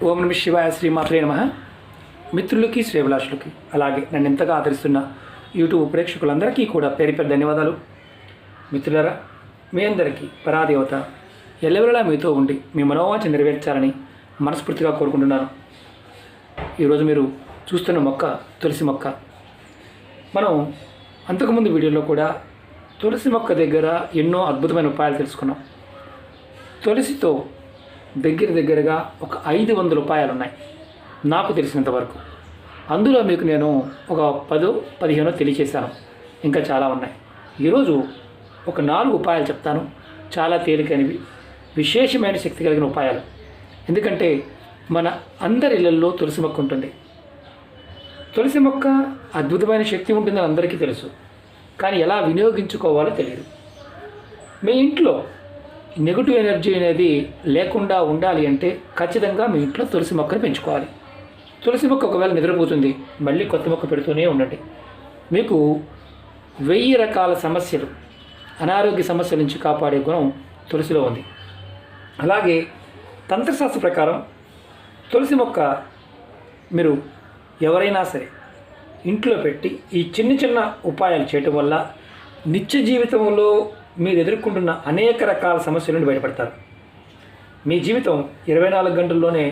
ఓం నమ శివాయ, శ్రీమాత్రే నమః. మిత్రులకి, శ్రేభిలాషులకి, అలాగే నన్ను ఎంతగా ఆదరిస్తున్న యూట్యూబ్ ప్రేక్షకులందరికీ కూడా పేరు పేరు ధన్యవాదాలు. మిత్రులారా, మీ అందరికీ పరాదేవత ఎల్లవెల్లలా మీతో ఉండి మీ మనోవాంఛ నెరవేర్చాలని మనస్ఫూర్తిగా కోరుకుంటున్నాను. ఈరోజు మీరు చూస్తున్న మొక్క తులసి మొక్క. మనం అంతకుముందు వీడియోలో కూడా తులసి మొక్క దగ్గర ఎన్నో అద్భుతమైన ఉపాయాలు తెలుసుకున్నాం. తులసితో దగ్గరగా ఒక 500 ఉపాయాలు ఉన్నాయి నాకు తెలిసినంత వరకు. అందులో మీకు నేను ఒక 10-15 తెలియచేశాను, ఇంకా చాలా ఉన్నాయి. ఈరోజు ఒక 4 ఉపాయాలు చెప్తాను, చాలా తేలికైనవి, విశేషమైన శక్తి కలిగిన ఉపాయాలు. ఎందుకంటే మన అందరి ఇళ్లలో తులసి మొక్క ఉంటుంది. తులసి మొక్క అద్భుతమైన శక్తి ఉంటుందని అందరికీ తెలుసు, కానీ ఎలా వినియోగించుకోవాలో తెలియదు. మీ ఇంట్లో నెగిటివ్ ఎనర్జీ అనేది లేకుండా ఉండాలి అంటే ఖచ్చితంగా మీ ఇంట్లో తులసి మొక్కను పెంచుకోవాలి. తులసి మొక్క ఒకవేళ నిద్రపోతుంది, మళ్ళీ కొత్త మొక్క పెడుతూనే ఉండండి. మీకు 1000 రకాల సమస్యలు, అనారోగ్య సమస్యల నుంచి కాపాడే గుణం తులసిలో ఉంది. అలాగే తంత్రశాస్త్ర ప్రకారం తులసి మొక్క మీరు ఎవరైనా సరే ఇంట్లో పెట్టి ఈ చిన్న ఉపాయాలు చేయటం వల్ల నిత్య జీవితంలో మీరు ఎదుర్కొంటున్న అనేక రకాల సమస్యల నుండి బయటపడతారు. మీ జీవితం 24 గంటల్లోనే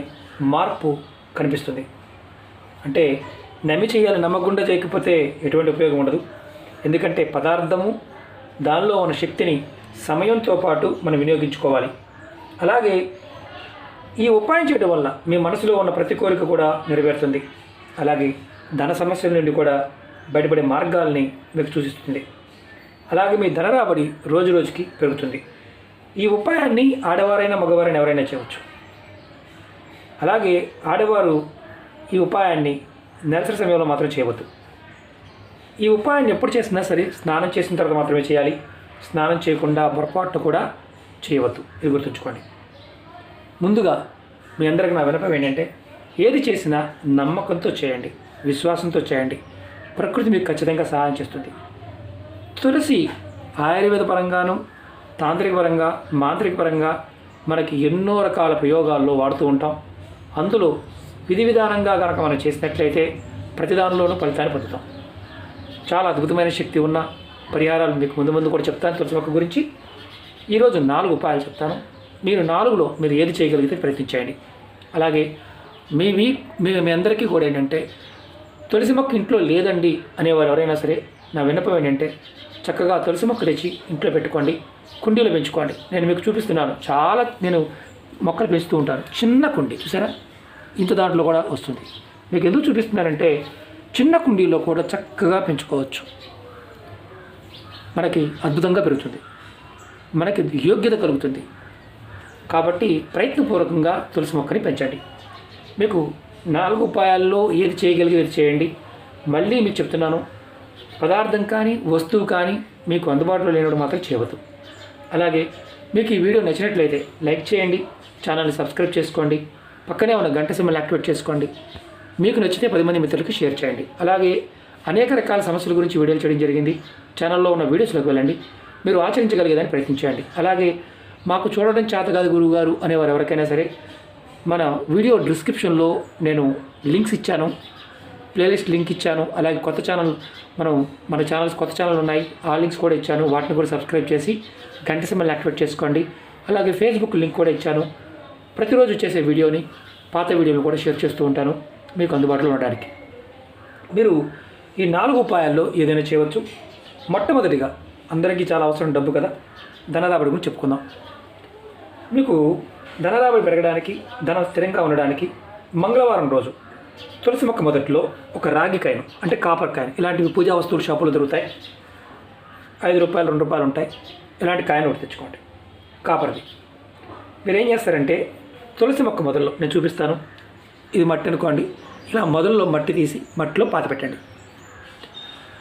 మార్పు కనిపిస్తుంది. అంటే నమ్మి చేయాలి, నమ్మకుండా చేయకపోతే ఎటువంటి ఉపయోగం ఉండదు. ఎందుకంటే పదార్థము, దానిలో ఉన్న శక్తిని సమయంతో పాటు మనం వినియోగించుకోవాలి. అలాగే ఈ ఉపాయం చేయడం వల్ల మీ మనసులో ఉన్న ప్రతి కోరిక కూడా నెరవేరుతుంది. అలాగే ధన సమస్యల నుండి కూడా బయటపడే మార్గాల్ని మీకు సూచిస్తుంది. అలాగే మీ ధన రాబడి రోజు రోజుకి పెరుగుతుంది. ఈ ఉపాయాన్ని ఆడవారైనా మగవారైనా ఎవరైనా చేయవచ్చు. అలాగే ఆడవారు ఈ ఉపాయాన్ని నెలసరి సమయంలో మాత్రం చేయవద్దు. ఈ ఉపాయాన్ని ఎప్పుడు చేసినా సరే స్నానం చేసిన తర్వాత మాత్రమే చేయాలి. స్నానం చేయకుండా పొరపాటు కూడా చేయవద్దు, ఇది గుర్తుంచుకోండి. ముందుగా మీ అందరికీ నా విన్నపం ఏంటంటే, ఏది చేసినా నమ్మకంతో చేయండి, విశ్వాసంతో చేయండి. ప్రకృతి మీకు ఖచ్చితంగా సహాయం చేస్తుంది. తులసి ఆయుర్వేద పరంగాను, తాంత్రిక పరంగా, మాంత్రిక పరంగా మనకి ఎన్నో రకాల ప్రయోగాల్లో వాడుతూ ఉంటాం. అందులో విధి విధానంగా కనుక మనం చేసినట్లయితే ప్రతి దానిలోనూ ఫలితాన్ని పొందుతాం. చాలా అద్భుతమైన శక్తి ఉన్న పరిహారాలు మీకు ముందు కూడా చెప్తాను తులసి మొక్క గురించి. ఈరోజు 4 ఉపాయాలు చెప్తాను. మీరు 4లో మీరు ఏది చేయగలిగితే ప్రయత్నించండి. అలాగే మీ అందరికీ కూడా ఏంటంటే, తులసి మొక్క ఇంట్లో లేదండి అనేవారు ఎవరైనా సరే నా విన్నపం ఏంటంటే, చక్కగా తులసి మొక్క తెచ్చి ఇంట్లో పెట్టుకోండి, కుండీలో పెంచుకోండి. నేను మీకు చూపిస్తున్నాను, నేను మొక్కలు పెంచుతూ ఉంటాను. చిన్న కుండీ చూసారా, ఇంత దాంట్లో కూడా వస్తుంది. మీకు ఎందుకు చూపిస్తున్నానంటే, చిన్న కుండీలో కూడా చక్కగా పెంచుకోవచ్చు. మనకి అద్భుతంగా పెరుగుతుంది, మనకి యోగ్యత కలుగుతుంది. కాబట్టి ప్రయత్నపూర్వకంగా తులసి మొక్కని పెంచండి. మీకు 4 ఉపాయాల్లో ఏది చేయగలిగేది చేయండి. మళ్ళీ మీకు చెప్తున్నాను, పదార్థం కానీ వస్తువు కానీ మీకు అందుబాటులో లేనప్పుడు మాత్రం చేయవద్దు. అలాగే మీకు ఈ వీడియో నచ్చినట్లయితే లైక్ చేయండి, ఛానల్ని సబ్స్క్రైబ్ చేసుకోండి, పక్కనే ఉన్న గంట సింబల్ యాక్టివేట్ చేసుకోండి. మీకు నచ్చితే 10 మంది మిత్రులకు షేర్ చేయండి. అలాగే అనేక రకాల సమస్యల గురించి వీడియోలు చేయడం జరిగింది. ఛానల్లో ఉన్న వీడియోస్లోకి వెళ్ళండి, మీరు ఆచరించగలిగేదాన్ని ప్రయత్నించండి. అలాగే మాకు చూడడం చేత కాదు గురువు గారు అనేవారు ఎవరికైనా సరే, మన వీడియో డిస్క్రిప్షన్లో నేను లింక్స్ ఇచ్చాను, ప్లేలిస్ట్ లింక్ ఇచ్చాను. అలాగే కొత్త ఛానల్ మన ఛానల్స్ కొత్త ఛానల్ ఉన్నాయి, ఆ లింక్స్ కూడా ఇచ్చాను. వాటిని కూడా సబ్స్క్రైబ్ చేసి గంట సింబల్ యాక్టివేట్ చేసుకోండి. అలాగే ఫేస్బుక్ లింక్ కూడా ఇచ్చాను. ప్రతిరోజు చేసే వీడియోని, పాత వీడియోలు కూడా షేర్ చేస్తూ ఉంటాను మీకు అందుబాటులో ఉండడానికి. మీరు ఈ 4 ఉపాయాల్లో ఏదైనా చేయవచ్చు. మొట్టమొదటిగా అందరికీ చాలా అవసరం డబ్బు కదా, ధనరాబడి గురించి చెప్పుకుందాం. మీకు ధనరాబడి పెరగడానికి, ధనం స్థిరంగా ఉండడానికి మంగళవారం రోజు తులసి మొక్క మొదట్లో ఒక రాగి కాయను, అంటే కాపర్ కాయను, ఇలాంటివి పూజా వస్తువులు షాపులో దొరుకుతాయి. 5 రూపాయలు 2 రూపాయలు ఉంటాయి. ఇలాంటి కాయను ఒకటి తెచ్చుకోండి, కాపర్ది. మీరు ఏం చేస్తారంటే, తులసి మొక్క మొదల్లో నేను చూపిస్తాను. ఇది మట్టి అనుకోండి. ఇలా మొదల్లో మట్టి తీసి మట్టిలో పాతిపెట్టండి.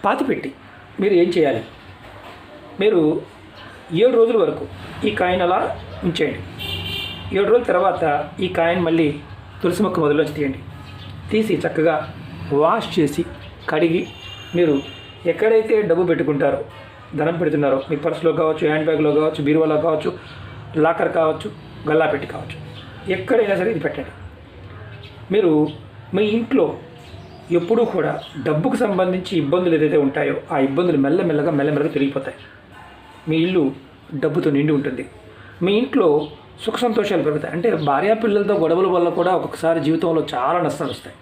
పాతిపెట్టి మీరు ఏం చేయాలి, మీరు 7 రోజుల వరకు ఈ కాయను అలా ఉంచేయండి. 7 రోజుల తర్వాత ఈ కాయను మళ్ళీ తులసి మొక్క మొదల్లోంచి తీయండి. తీసి చక్కగా వాష్ చేసి కడిగి, మీరు ఎక్కడైతే డబ్బు పెట్టుకుంటారో, ధనం పెడుతున్నారో, మీ పర్సులో కావచ్చు, హ్యాండ్ బ్యాగ్లో కావచ్చు, బీరువాలో కావచ్చు, లాకర్ కావచ్చు, గల్లా పెట్టి కావచ్చు, ఎక్కడైనా సరే ఇది పెట్టండి. మీరు మీ ఇంట్లో ఎప్పుడూ కూడా డబ్బుకు సంబంధించి ఇబ్బందులు ఏదైతే ఉంటాయో ఆ ఇబ్బందులు మెల్లమెల్లగా తొలగిపోతాయి. మీ ఇల్లు డబ్బుతో నిండి ఉంటుంది. మీ ఇంట్లో సుఖ సంతోషాలు పెరుగుతాయి. అంటే భార్యాపిల్లలతో గొడవల వల్ల కూడా ఒక్కొక్కసారి జీవితంలో చాలా నష్టాలు వస్తాయి.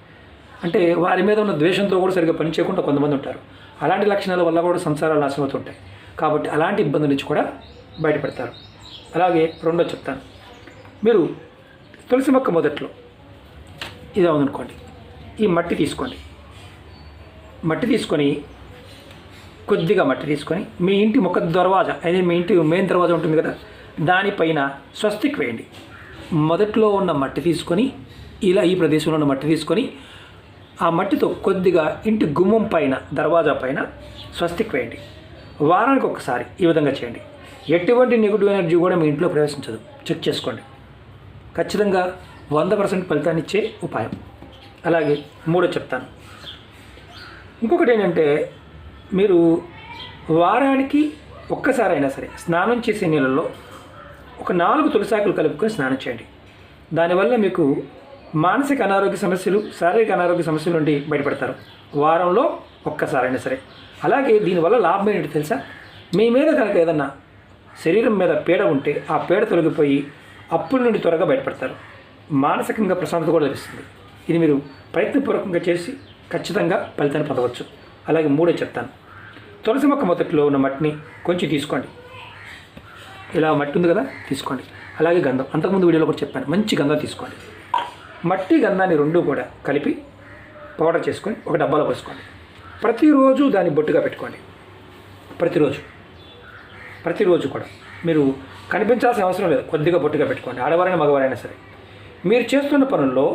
అంటే వారి మీద ఉన్న ద్వేషంతో కూడా సరిగ్గా పని చేయకుండా కొంతమంది ఉంటారు. అలాంటి లక్షణాల వల్ల కూడా సంసారాలు నాశనం అవుతుంటాయి. కాబట్టి అలాంటి ఇబ్బందుల నుంచి కూడా బయటపడతారు. అలాగే రెండో చెప్తాను. మీరు తులసి మొక్క మొదట్లో ఇది అవుననుకోండి, ఈ మట్టి తీసుకోండి. మట్టి తీసుకొని కొద్దిగా మట్టి తీసుకొని మీ ఇంటి ముఖ దర్వాజా, అదే మీ ఇంటి మెయిన్ దర్వాజా ఉంటుంది కదా, దానిపైన స్వస్తిక్ వేయండి. మొదట్లో ఉన్న మట్టి తీసుకొని ఇలా ఈ ప్రదేశంలో ఉన్న మట్టి తీసుకొని ఆ మట్టితో కొద్దిగా ఇంటి గుమ్మం పైన దర్వాజా పైన స్వస్తిక్ వేయండి. వారానికి ఒకసారి ఈ విధంగా చేయండి. ఎటువంటి నెగిటివ్ ఎనర్జీ కూడా మీ ఇంట్లో ప్రవేశించదు. చెక్ చేసుకోండి. ఖచ్చితంగా 100% ఫలితాన్ని ఇచ్చే ఉపాయం. అలాగే మూడో చెప్తాను. ఇంకొకటి ఏంటంటే, మీరు వారానికి ఒక్కసారైనా సరే స్నానం చేసే నీళ్ళల్లో ఒక 4 తులసాకులు కలుపుకొని స్నానం చేయండి. దానివల్ల మీకు మానసిక అనారోగ్య సమస్యలు, శారీరక అనారోగ్య సమస్యల నుండి బయటపడతారు. వారంలో ఒక్కసారైనా సరే. అలాగే దీనివల్ల లాభం ఏంటో తెలుసా? మీ మీద కనుక ఏదన్నా శరీరం మీద పీడ ఉంటే ఆ పీడ తొలగిపోయి అప్పుల నుండి త్వరగా బయటపడతారు. మానసికంగా ప్రశాంతత కూడా లభిస్తుంది. ఇది మీరు ప్రయత్నపూర్వకంగా చేసి ఖచ్చితంగా ఫలితాన్ని పొందవచ్చు. అలాగే మూడో చెప్తాను. తులసి మొక్క మొదట్లో ఉన్న మట్టిని కొంచెం తీసుకోండి. ఇలా మట్టి ఉంది కదా, తీసుకోండి. అలాగే గంధం, అంతకుముందు వీడియోలో కూడా చెప్పాను, మంచి గంధం తీసుకోండి. మట్టి గంధాన్ని రెండు కూడా కలిపి పౌడర్ చేసుకొని ఒక డబ్బాలో పోసుకోండి. ప్రతిరోజు దాన్ని బొట్టుగా పెట్టుకోండి. ప్రతిరోజు కూడా మీరు కనిపించాల్సిన అవసరం లేదు, కొద్దిగా బొట్టుగా పెట్టుకోండి. ఆడవారైనా మగవారైనా సరే. మీరు చేస్తున్న పనుల్లో,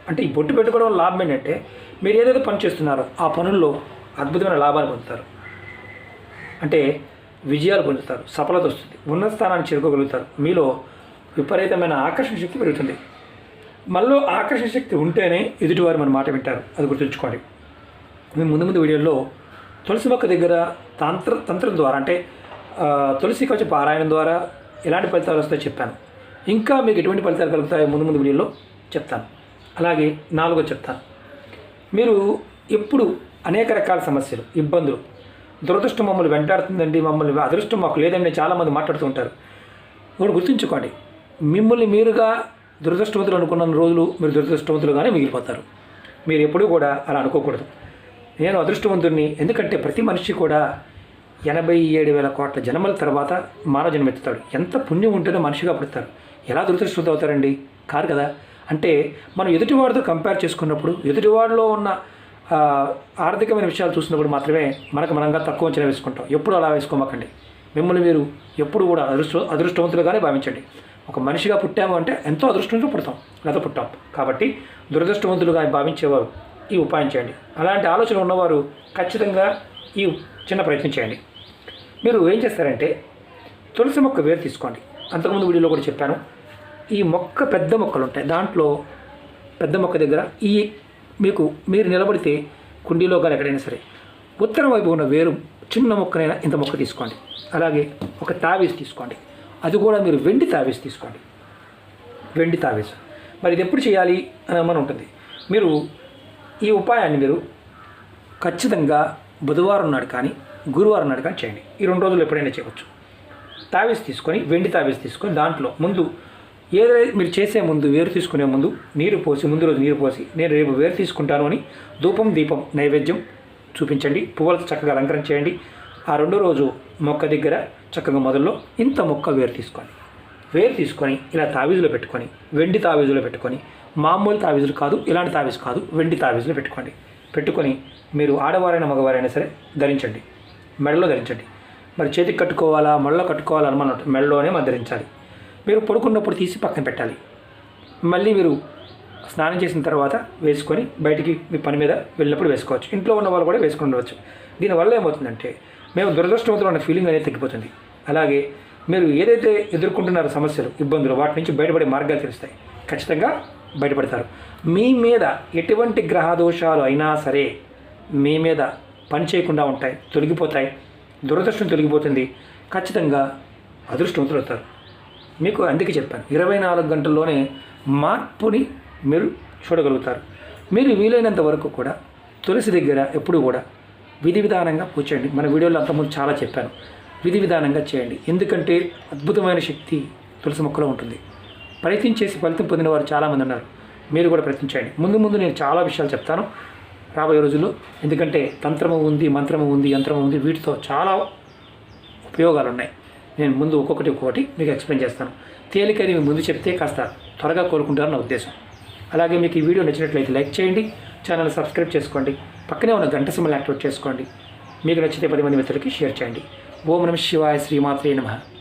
అంటే ఈ బొట్టు పెట్టుకోవడం లాభం ఏంటంటే, మీరు ఏదైతే పని చేస్తున్నారో ఆ పనుల్లో అద్భుతమైన లాభాలు పొందుతారు. అంటే విజయాలు పొందుతారు, సఫలత వస్తుంది, ఉన్నత స్థానాన్ని చేరుకోగలుగుతారు. మీలో విపరీతమైన ఆకర్షణ శక్తి పెరుగుతుంది. మనలో ఆకర్షణ శక్తి ఉంటేనే ఎదుటివారు మన మాట వింటారు. అది గుర్తుంచుకోండి. మేము ముందు వీడియోలో తులసి మొక్క దగ్గర తంత్రం ద్వారా, అంటే తులసి కవచ పారాయణం ద్వారా ఎలాంటి ఫలితాలు వస్తాయో చెప్పాను. ఇంకా మీకు ఎటువంటి ఫలితాలు కలుగుతాయో ముందు వీడియోలో చెప్తాను. అలాగే నాలుగో చెప్తాను. మీరు ఎప్పుడు అనేక రకాల సమస్యలు, ఇబ్బందులు, దురదృష్టం మమ్మల్ని వెంటాడుతుందండి, మమ్మల్ని అదృష్టం మాకు లేదండి చాలామంది మాట్లాడుతూ ఉంటారు. ఇప్పుడు గుర్తుంచుకోండి, మిమ్మల్ని మీరుగా దురదృష్టవంతులు అనుకున్న రోజులు మీరు దురదృష్టవంతులుగానే మిగిలిపోతారు. మీరు ఎప్పుడూ కూడా అలా అనుకోకూడదు. నేను అదృష్టవంతుడిని, ఎందుకంటే ప్రతి మనిషి కూడా 87,000 కోట్ల జన్మల తర్వాత మానవ జన్మెత్తుతాడు. ఎంత పుణ్యం ఉంటేనే మనిషిగా పుడతారు. ఎలా దురదృష్టవంతులు అవుతారండి? కాదు కదా. అంటే మనం ఎదుటివాడితో కంపేర్ చేసుకున్నప్పుడు, ఎదుటివాడిలో ఉన్న ఆర్థికమైన విషయాలు చూసినప్పుడు మాత్రమే మనంగా తక్కువ అంచనా వేసుకుంటాం. ఎప్పుడు అలా వేసుకోమాకండి. మిమ్మల్ని మీరు ఎప్పుడు కూడా అదృష్టవంతులుగానే భావించండి. ఒక మనిషిగా పుట్టాము అంటే ఎంతో అదృష్టంతో పుట్టాం. కాబట్టి దురదృష్టవంతులుగా భావించేవారు ఈ ఉపాయం చేయండి. అలాంటి ఆలోచన ఉన్నవారు ఖచ్చితంగా ఈ చిన్న ప్రయత్నం చేయండి. మీరు ఏం చేస్తారంటే, తులసి మొక్క వేరు తీసుకోండి. అంతకుముందు వీడియోలో కూడా చెప్పాను. ఈ మొక్క పెద్ద మొక్కలు ఉంటాయి, దాంట్లో పెద్ద మొక్క దగ్గర మీరు నిలబడితే కుండీలో కానీ ఎక్కడైనా సరే ఉత్తరం వైపు ఉన్న వేరు చిన్న మొక్కనైనా ఇంత మొక్క తీసుకోండి. అలాగే ఒక తావీజ్ తీసుకోండి. అది కూడా మీరు వెండి తావీజ్ తీసుకోండి. వెండి తావీజ్. మరి ఇది ఎప్పుడు చేయాలి అని అనుమానం ఉంటుంది. మీరు ఈ ఉపాయాన్ని మీరు ఖచ్చితంగా బుధవారం నాడు కానీ గురువారం నాడు కానీ చేయండి. ఈ 2 రోజులు ఎప్పుడైనా చేయవచ్చు. తావీజ్ తీసుకొని, వెండి తావీజ్ తీసుకొని, దాంట్లో ముందు ఏదైతే మీరు చేసే ముందు, వేరు తీసుకునే ముందు ముందు రోజు నీరు పోసి నేను రేపు వేరు తీసుకుంటాను అని ధూపం, దీపం, నైవేద్యం చూపించండి. పువ్వులతో చక్కగా అలంకరణ చేయండి. ఆ 2వ రోజు మొక్క దగ్గర చక్కగా మొదల్లో ఇంత మొక్క వేరు తీసుకోండి. వేరు తీసుకొని ఇలా తావీజులో పెట్టుకొని, వెండి తావీజులో పెట్టుకొని, మామూలు తావీజులు కాదు, ఇలాంటి తావీజు కాదు, వెండి తావీజులో పెట్టుకొని మీరు ఆడవారైనా మగవారైనా సరే ధరించండి. మెడలో ధరించండి. మరి చేతికి కట్టుకోవాలా, మెడలో కట్టుకోవాలా అనుమానం ఉంటుంది. మెడలోనే మనం ధరించాలి. మీరు పడుకున్నప్పుడు తీసి పక్కన పెట్టాలి. మళ్ళీ మీరు స్నానం చేసిన తర్వాత వేసుకొని బయటికి మీ పని మీద వెళ్ళినప్పుడు వేసుకోవచ్చు. ఇంట్లో ఉన్న వాళ్ళు కూడా వేసుకుని ఉండవచ్చు. దీనివల్ల ఏమవుతుందంటే, మేము దురదృష్టవంతులు అన్న ఫీలింగ్ అనేది తగ్గిపోతుంది. అలాగే మీరు ఏదైతే ఎదుర్కొంటున్నారో సమస్యలు, ఇబ్బందులు, వాటి నుంచి బయటపడే మార్గాలు తెలుస్తాయి. ఖచ్చితంగా బయటపడతారు. మీ మీద ఎటువంటి గ్రహదోషాలు అయినా సరే మీ మీద పని చేయకుండా ఉంటాయి, తొలగిపోతాయి. దురదృష్టం తొలగిపోతుంది. ఖచ్చితంగా అదృష్టవంతులు అవుతారు. మీకు అందుకే చెప్పాను, 24 గంటల్లోనే మార్పుని మీరు చూడగలుగుతారు. మీరు వీలైనంత వరకు కూడా తులసి దగ్గర ఎప్పుడు కూడా విధి విధానంగా పూజ చేయండి. మన వీడియోలో అంతకుముందు చాలా చెప్పాను. విధి విధానంగా చేయండి. ఎందుకంటే అద్భుతమైన శక్తి తులసి మొక్కలో ఉంటుంది. ప్రయత్నం చేసి ఫలితం పొందిన వారు చాలామంది ఉన్నారు. మీరు కూడా ప్రయత్నించండి. ముందు నేను చాలా విషయాలు చెప్తాను రాబోయే రోజుల్లో. ఎందుకంటే తంత్రము ఉంది, మంత్రము ఉంది, యంత్రము ఉంది, వీటితో చాలా ఉపయోగాలు ఉన్నాయి. నేను ముందు ఒక్కొక్కటి మీకు ఎక్స్ప్లెయిన్ చేస్తాను. తేలికని మీ ముందు చెప్తే కాస్త త్వరగా కోరుకుంటారని నా ఉద్దేశం. అలాగే మీకు ఈ వీడియో నచ్చినట్లయితే లైక్ చేయండి, ఛానల్ సబ్స్క్రైబ్ చేసుకోండి, పక్కనే ఉన్న గంట సింబల్ యాక్టివేట్ చేసుకోండి. మీకు నచ్చితే 10 మంది మిత్రులకి షేర్ చేయండి. ఓం నమః శివాయ, శ్రీమాత్రే నమః.